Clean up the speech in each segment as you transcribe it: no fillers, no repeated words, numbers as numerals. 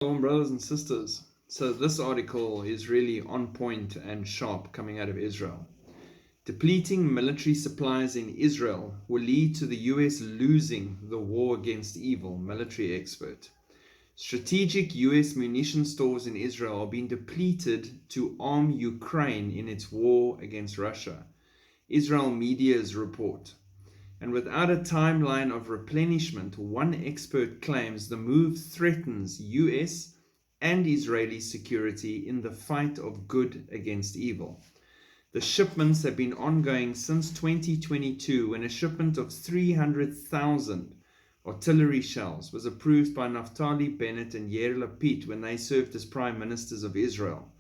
Shalom, brothers and sisters. So, this article is really on point and sharp coming out of Israel. Depleting military supplies in Israel will lead to the US losing the war against evil, military expert. Strategic US munition stores in Israel are being depleted to arm Ukraine in its war against Russia. Israel media's report. And without a timeline of replenishment, one expert claims the move threatens US and Israeli security in the fight of good against evil. The shipments have been ongoing since 2022, when a shipment of 300,000 artillery shells was approved by Naftali Bennett and Yair Lapid when they served as prime ministers of Israel.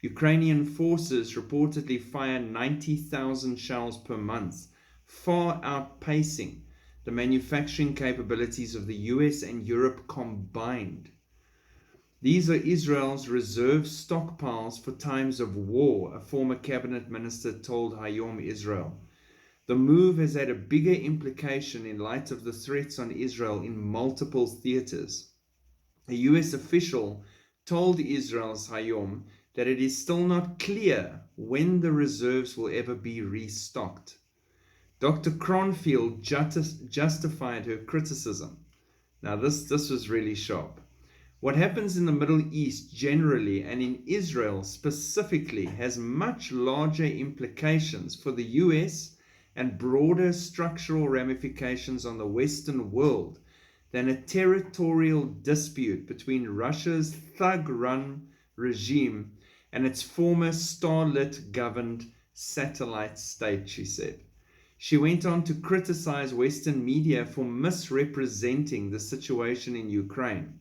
Ukrainian forces reportedly fire 90,000 shells per month, far outpacing the manufacturing capabilities of the US and Europe combined. These are Israel's reserve stockpiles for times of war, a former cabinet minister told Hayom Israel. The move has had a bigger implication in light of the threats on Israel in multiple theaters. A US official told Israel's Hayom that it is still not clear when the reserves will ever be restocked. Dr. Cronfield justified her criticism. Now this was really sharp. What happens in the Middle East generally and in Israel specifically has much larger implications for the US and broader structural ramifications on the Western world than a territorial dispute between Russia's thug-run regime and its former starlit-governed satellite state, she said. She went on to criticize Western media for misrepresenting the situation in Ukraine.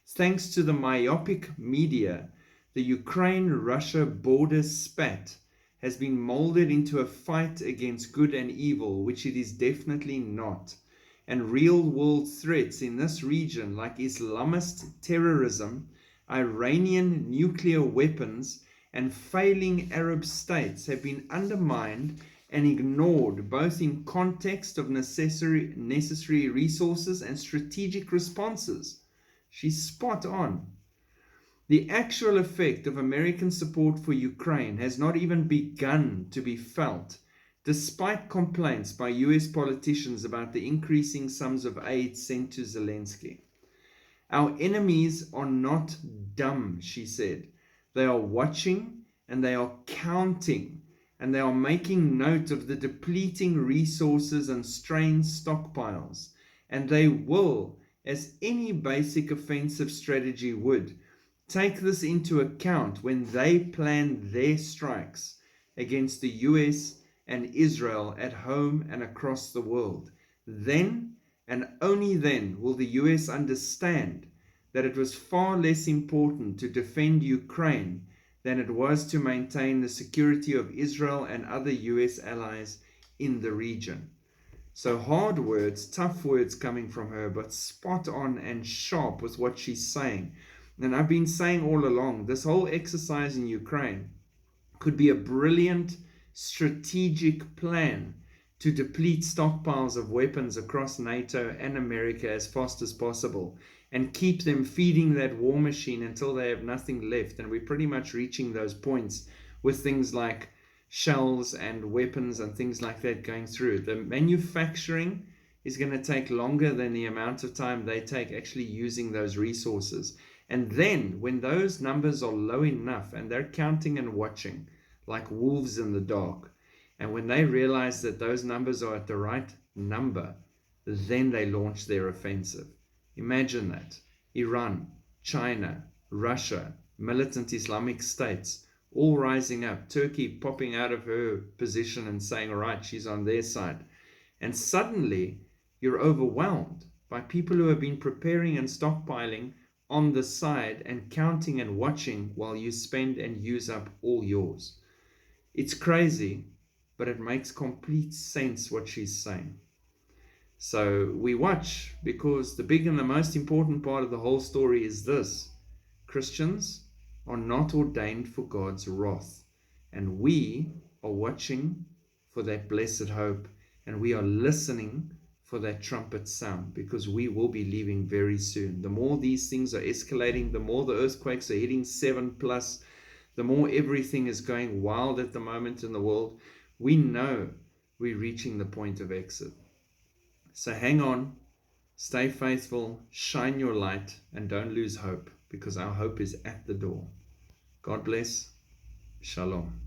Thanks to the myopic media, the Ukraine-Russia border spat has been molded into a fight against good and evil, which it is definitely not. And real-world threats in this region, like Islamist terrorism, Iranian nuclear weapons, and failing Arab states, have been undermined and ignored both in context of necessary resources and strategic responses. She's spot on. The actual effect of American support for Ukraine has not even begun to be felt, despite complaints by US politicians about the increasing sums of aid sent to Zelensky. Our enemies are not dumb, she said. They are watching and they are counting, and they are making note of the depleting resources and strained stockpiles, and they will, as any basic offensive strategy would, take this into account when they plan their strikes against the US and Israel at home and across the world. Then, and only then, will the US understand that it was far less important to defend Ukraine than it was to maintain the security of Israel and other US allies in the region. So hard words, tough words coming from her, but spot on and sharp with what she's saying. And I've been saying all along, this whole exercise in Ukraine could be a brilliant strategic plan to deplete stockpiles of weapons across NATO and America as fast as possible, and keep them feeding that war machine until they have nothing left. And we're pretty much reaching those points with things like shells and weapons and things like that going through. The manufacturing is going to take longer than the amount of time they take actually using those resources. And then when those numbers are low enough and they're counting and watching like wolves in the dark, and when they realize that those numbers are at the right number, then they launch their offensive. Imagine that. Iran, China, Russia, militant Islamic states, all rising up. Turkey popping out of her position and saying, all right, she's on their side. And suddenly you're overwhelmed by people who have been preparing and stockpiling on the side and counting and watching while you spend and use up all yours. It's crazy, but it makes complete sense what she's saying. So we watch, because the big and the most important part of the whole story is this: Christians are not ordained for God's wrath, and we are watching for that blessed hope, and we are listening for that trumpet sound, because we will be leaving very soon. The more these things are escalating, the more the earthquakes are hitting 7+, the more everything is going wild at the moment in the world. We know we're reaching the point of exit. So hang on, stay faithful, shine your light, and don't lose hope, because our hope is at the door. God bless. Shalom.